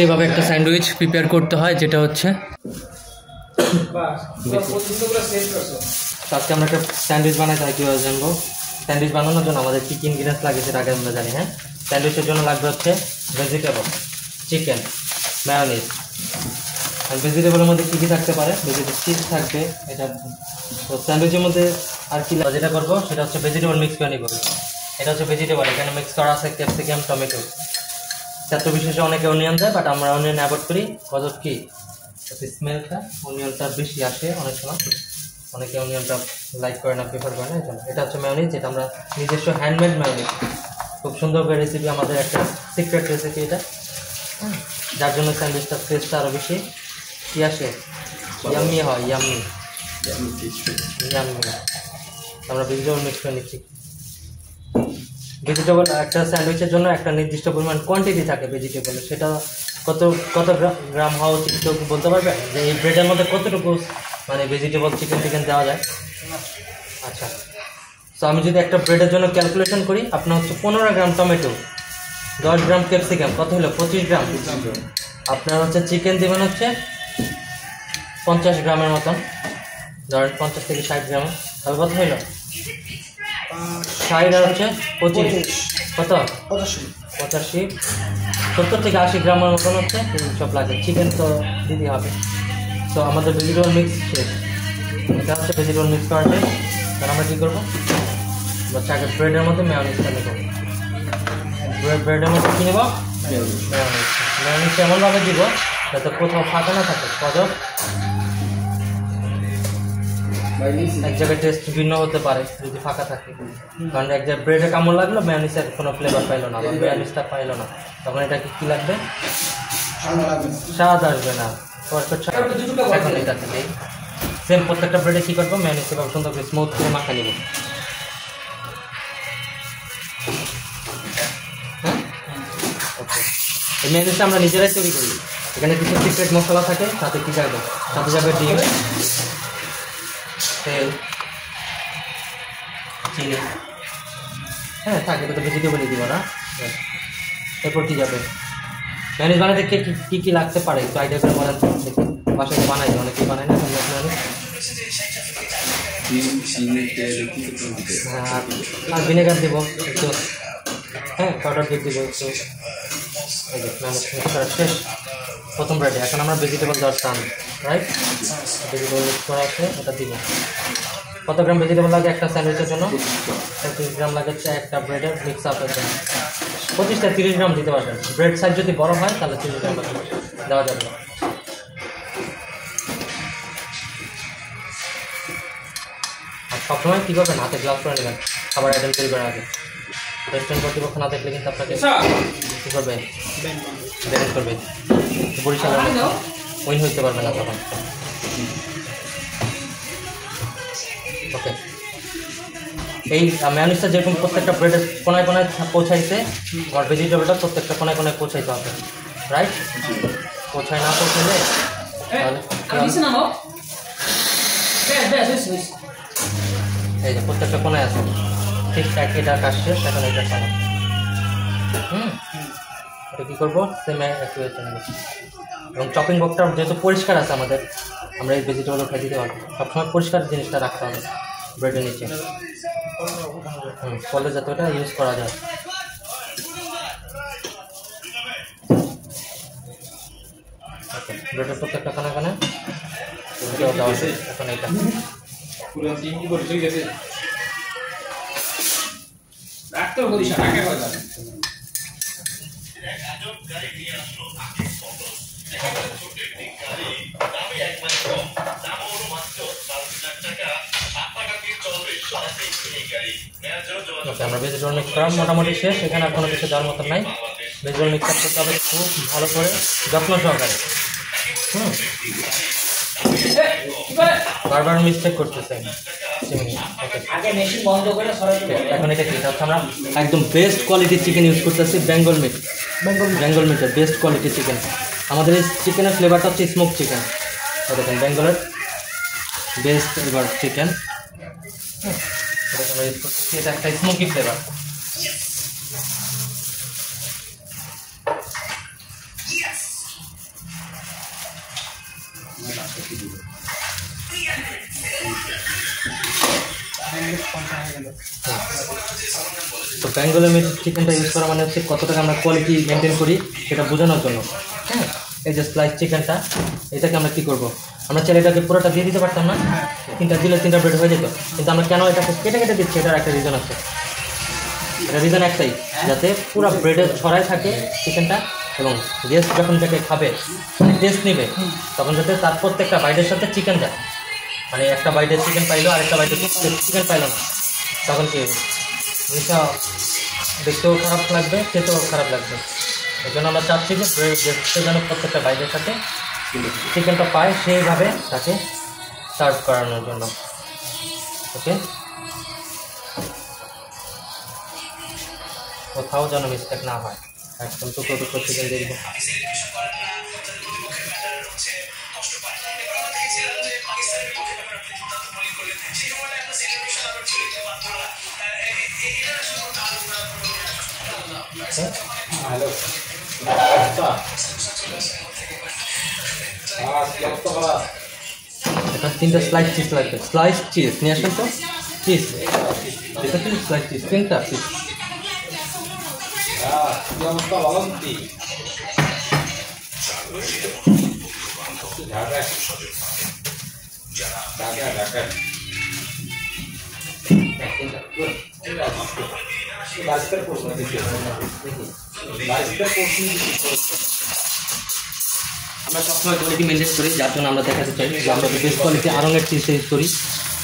এইভাবে একটা sandwich prepare করতে হয়, যেটা হচ্ছে আজকে আমরা একটা স্যান্ডউইচ বানাতে হয়। কীভাবে জানবো? স্যান্ডউইচ বানানোর জন্য আমাদের কী কী ইনগ্রিডিয়েন্টস লাগে সেটা আগে আমরা জানি। হ্যাঁ, স্যান্ডউইচের জন্য লাগবে হচ্ছে ভেজিটেবল, চিকেন, মায়োনিজ। আর ভেজিটেবলের মধ্যে কী কী থাকতে পারে? ভেজিটেবল চিজ থাকবে। এটা তো স্যান্ডউইচের মধ্যে আর কি যেটা করবো সেটা হচ্ছে ভেজিটেবল মিক্স করে নিব। এটা হচ্ছে ভেজিটেবল, এখানে মিক্স করা আছে ক্যাপসিকাম, টমেটো। ছাত্র বিশেষে অনেকে অনিয়ন দেয়, বাট আমরা অনিয়ন অ্যাভয়েড করি। কত কি স্মেলটা অনিয়নটা বেশি আসে অনেক সময়, অনেকে অনিয়নটা লাইক করে না, প্রিফার করে না। এটা হচ্ছে মায়োনিজ, যেটা আমরা নিজস্ব হ্যান্ডমেড মায়োনিজ, খুব সুন্দর করে রেসিপি, আমাদের একটা সিক্রেট রেসিপি এটা, যার জন্য স্যান্ডউইচটা টেস্টটা আরও বেশি কি আসে, ইয়াম্মি হয়। ইয়াম্মি আমরা ভেজিটেবল মিক্স করে নিচ্ছি। ভেজিটেবল একটা স্যান্ডউইচের জন্য একটা নির্দিষ্ট পরিমাণ কোয়ান্টিটি থাকে ভেজিটেবলের, সেটা কত কত গ্রাম হওয়া উচিত কেউ বলতে পারবে? যে এই ব্রেডের মধ্যে কতটুকু মানে ভেজিটেবল চিকেন দেওয়া যায়? আচ্ছা, তো আমি যদি একটা ব্রেডের জন্য ক্যালকুলেশন করি, আপনার হচ্ছে 15 গ্রাম টমেটো, 10 গ্রাম ক্যাপসিকাম, কত হলো? 25 গ্রাম। আপনার হচ্ছে চিকেন দেবেন হচ্ছে 50 গ্রামের মতন, ধরেন 50 থেকে 60 গ্রাম, তাহলে কত হইল? 60 আর হচ্ছে 25, কত? 85, 70 থেকে 80 গ্রামের মতন হচ্ছে সব লাগে। চিকেন তো দিতে হবে। তো আমাদের ভেজিটেবল মিক্স শেষ। এটা হচ্ছে ভেজিটেবল মিক্স করা শেষ। তাহলে আমরা কী করবো? আগে ব্রেডের মধ্যে মেয়োনিজটা নেব। ব্রেডের মধ্যে কী নেব? মেয়োনিজটা এমনভাবে দিব যাতে কোথাও ফাঁকা না থাকে। কদর এক জায়গায় টেস্ট ভিন্ন হতে পারে যদি ফাঁকা থাকে, কারণ এক জায়গায় ব্রেডে কামড় লাগলো, মেয়োনিজের কোনো ফ্লেভার পাইলো না, বা মেয়োনিজটা পাইলো না, তখন এটা কী লাগবে? স্বাদ আসবে না। এখন এটাতে নেই। সেম প্রত্যেকটা ব্রেডে কী করবো? মেয়োনিজটা খুব সুন্দর করে স্মুথ করে মাখা নিব। হ্যাঁ, ওকে। এই মেয়োনিজটা আমরা নিজেরাই তৈরি করি। এখানে কিছু সিক্রেট মশলা থাকে, সাথে কী যাবে? সাথে যাবে ডিম, তেল, চিনি। হ্যাঁ থাকে, তো ভেজিটেবলই দিব না। এরপর কী যাবে? মেয়োনিজ বানাতে কী কী লাগতে পারে একটু আইডিয়া করে বলেন। দেখি, বাসায় বানাই, অনেকেই বানায় না। আর ভিনেগার দেবো একটু, হ্যাঁ, পাউডার দুধ দেবো একটু। শেষ প্রথম ব্রেডে। এখন আমরা ভেজিটেবল দেওয়ার টান, রাইট? ভেজিটেবল মিক্স করা আছে, ওটা দিব। কত গ্রাম ভেজিটেবল লাগে একটা স্যান্ডউইচের জন্য? 25 গ্রাম লাগে হচ্ছে একটা ব্রেডের মিক্স আপের জন্য। 25 থেকে 30 গ্রাম দিতে পারবেন। ব্রেড সাইজ যদি বড় হয় তাহলে 30 গ্রাম দেওয়া যাবে। আর সবসময় কী করবেন? হাতে গ্লাভস করে নেবেন খাবার আইটেম তৈরি করার আগে। রেস্টুরেন্ট কর্তৃপক্ষ না দেখলে কিন্তু আপনাকে কী করবে? ব্যান করবে। বরিশাল উইন হইতে পারবে না তখন। ওকে, এই মেয়োনিজটা যেরকম প্রত্যেকটা ব্রেডের কোনায় কোনায় পৌঁছাইছে, আর ভেজিটেবলটা প্রত্যেকটা কোনায় কোনায় পৌঁছাইতে হবে, রাইট? পৌঁছায় না পৌঁছাইলে এই যে প্রত্যেকটা কোনায় আছে, ঠিক এটা কাজ শেষ। এখন এটা চালা। এটা কী করবো? সেমে একটু এবং চপিং বক্সটা যেহেতু পরিষ্কার আছে আমাদের, আমরা এই ভেজিটেবলও খাই দিতে পারবো। সবসময় পরিষ্কার জিনিসটা রাখতে হবে ব্রেডের নিচে, ফলে যাতে ওটা ইউজ করা যায়। ওকে, ব্রেডের প্রত্যেকটা খানা খানা দেওয়া আছে। এখন এটা আমরা ভেজিটেবল মিক্স করা মোটামুটি শেষ। এখানে আর কোনো কিছু দেওয়ার মতন নাই। ভেজিটেবল মিক্স করতে হবে খুব ভালো করে, যত্ন সহকারে। বারবার মিস্টেক করতেছে। এখন এটা কি হচ্ছে? আমরা একদম বেস্ট কোয়ালিটির চিকেন ইউজ করতেছি, বেঙ্গল মিটের বেস্ট কোয়ালিটির চিকেন। আমাদের এই চিকেনের ফ্লেভারটা হচ্ছে স্মোক চিকেন। দেখেন, বেঙ্গলের বেস্ট এবার চিকেন। এটা ইউজ করতেছি, এটা একটা স্মোকি ফ্লেভার। তো বেঙ্গলি মিট চিকেনটা ইউজ করা মানে হচ্ছে কতটা আমরা কোয়ালিটি মেনটেন করি সেটা বোঝানোর জন্য। হ্যাঁ, এই যে স্লাইস চিকেনটা, এটাকে আমরা কী করবো, আমরা ছেলেটাকে পুরোটা দিয়ে দিতে পারতাম না, তিনটা দিলে 3টা ব্রেড হয়ে যেত, কিন্তু আমরা কেন এটাকে কেটে কেটে দিচ্ছি এটার একটা রিজন আছে। এটা রিজন একটাই, যাতে পুরো ব্রেডে ছড়াই থাকে চিকেনটা, এবং গেস্ট যখন এটাকে খাবে মানে টেস্ট নেবে তখন যাতে তার প্রত্যেকটা বাইটের সাথে চিকেন যায়, মানে একটা বাইটের চিকেন পাইলো আরেকটা বাইটের চিকেন পাইলো না, তখন কি জিনিসটা দেখতেও খারাপ লাগবে, খেতেও খারাপ লাগবে। এই জন্য আমরা চাচ্ছি যে গেস্টে যেন প্রত্যেকটা বাইটের সাথে চিকেনটা পায়, সেইভাবে তাকে সার্ভ করানোর জন্য। ওকে, কোথাও যেন মিস্টেক না হয়, একদম টুকরো টুকরো চিকেন দিয়ে দিব। এখন 3টা স্লাইস চিজ লাগবে, স্লাইস চিজ নিয়ে আসেন তো, চিজ এটা কি স্লাইস চিজ 3টা চিজ। আমরা সবসময় কোয়ালিটি মেনটেন করি, যার জন্য আমরা দেখাতে চাই যে আমরা বেস্ট কোয়ালিটি আরঙের চিজ ইউজ করি।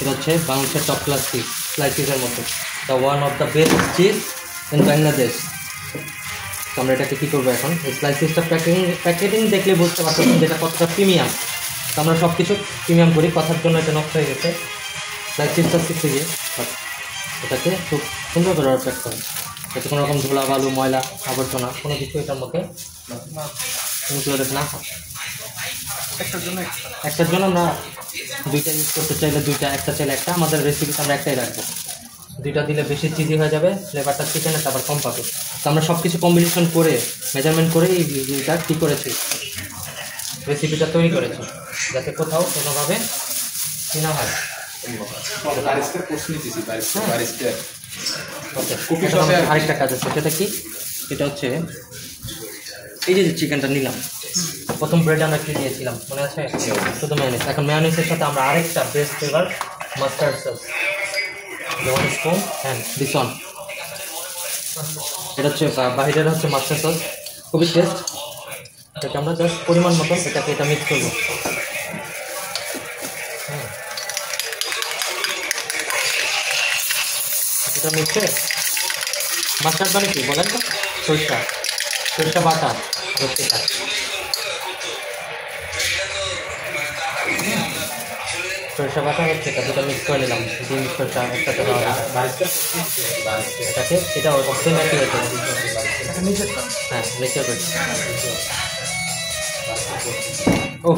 এটা হচ্ছে বাংলাদেশের টপ ক্লাস চিজ, স্লাইস চিজের মধ্যে the one of the best cheese in Bangladesh. তো আমরা এটাকে কী করবো এখন, এই স্লাইস চিজটা প্যাকেটিং দেখলে বুঝতে পারতেন যেটা কতটা প্রিমিয়াম। তো আমরা সব কিছু প্রিমিয়াম করি, কথার জন্য এটা নষ্ট হয়ে গেছে স্লাইস চিজটা শিখতে গিয়ে, বাট এটাকে খুব সুন্দর করে প্যাক করে, যাতে কোনো রকম ধুলা বালু ময়লা আবর্জনা কোনো কিছু এটার মধ্যে ইনক্লুডেড না হয়। একটার জন্য আমরা 2টা ইউজ করতে চাইলে 2টা, একটা চাইলে একটা, আমাদের রেসিপিতে আমরা একটাই রাখবো। 2টা দিলে বেশি চিজি হয়ে যাবে, ফ্লেভারটা চিকেনের আবার কম পাবে। তো আমরা সব কিছু কম্বিনেশন করে মেজারমেন্ট করে এইটা কী করেছি, রেসিপিটা তৈরি করেছি, যাতে কোথাও কোনোভাবে কি না হয়। আরেকটা কাজ আছে, সেটা কি, এটা হচ্ছে এই যে চিকেনটা নিলাম, প্রথম ব্রেডে আমরা কি নিয়েছিলাম মনে আছে, শুধু মেয়োনিজ। এখন মেয়োনিজের সাথে আমরা আরেকটা best flavour mustard sauce, 1 spoon and this one, এটা হচ্ছে বাইরের হচ্ছে মাস্টার্ড সস, খুবই টেস্ট। এটাকে আমরা জাস্ট পরিমাণ মতন এটা মিক্স করবো। এটা মিক্সে মাস্টার্ড মানে কি বলেন তো, সরিষা বাটা হচ্ছে এটা। সরিষা বাটা হচ্ছে এটা, দুটো মিক্স করে নিলাম, ডিম সরিষা একসাথে দেওয়া এটাকে, এটা অবশ্যই নাকি হয়েছে, হ্যাঁ মিক্সচার করছি। ও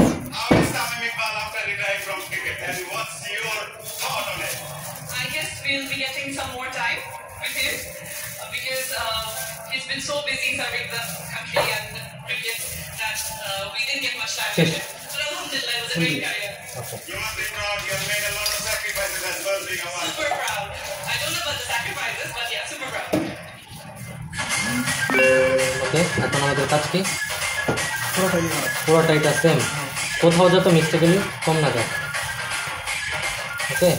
he's been so busy serving the country and cricket that we didn't get much time with him. But alhamdulillah, it was a great career. Okay. You must be proud. You have made a lot of sacrifices as well being a wife. Super proud. I don't know about the sacrifices, but yeah, super proud. Okay, এখন আমাদের কাজ কি, পুরোটা এটা same, কোথাও যত mistakenly কম না যায়। ওকে,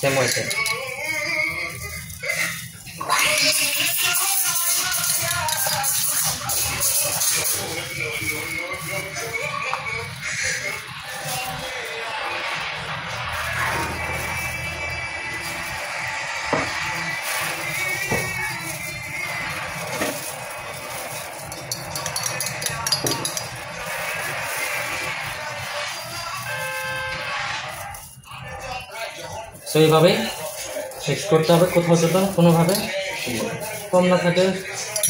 সেম হয়েছে। সো এইভাবেই মিক্স করতে হবে, কোথাও যেন কোনোভাবে কম না থাকে,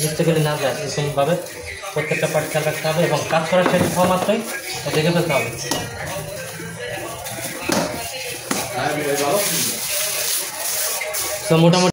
মিস্টেকলি না যায়, এরকমভাবে প্রত্যেকটা পার্ট খেয়াল রাখতে হবে, এবং কাজ করার শেষ হওয়া মাত্রই দেখে ফেলতে হবে। তো মোটামুটি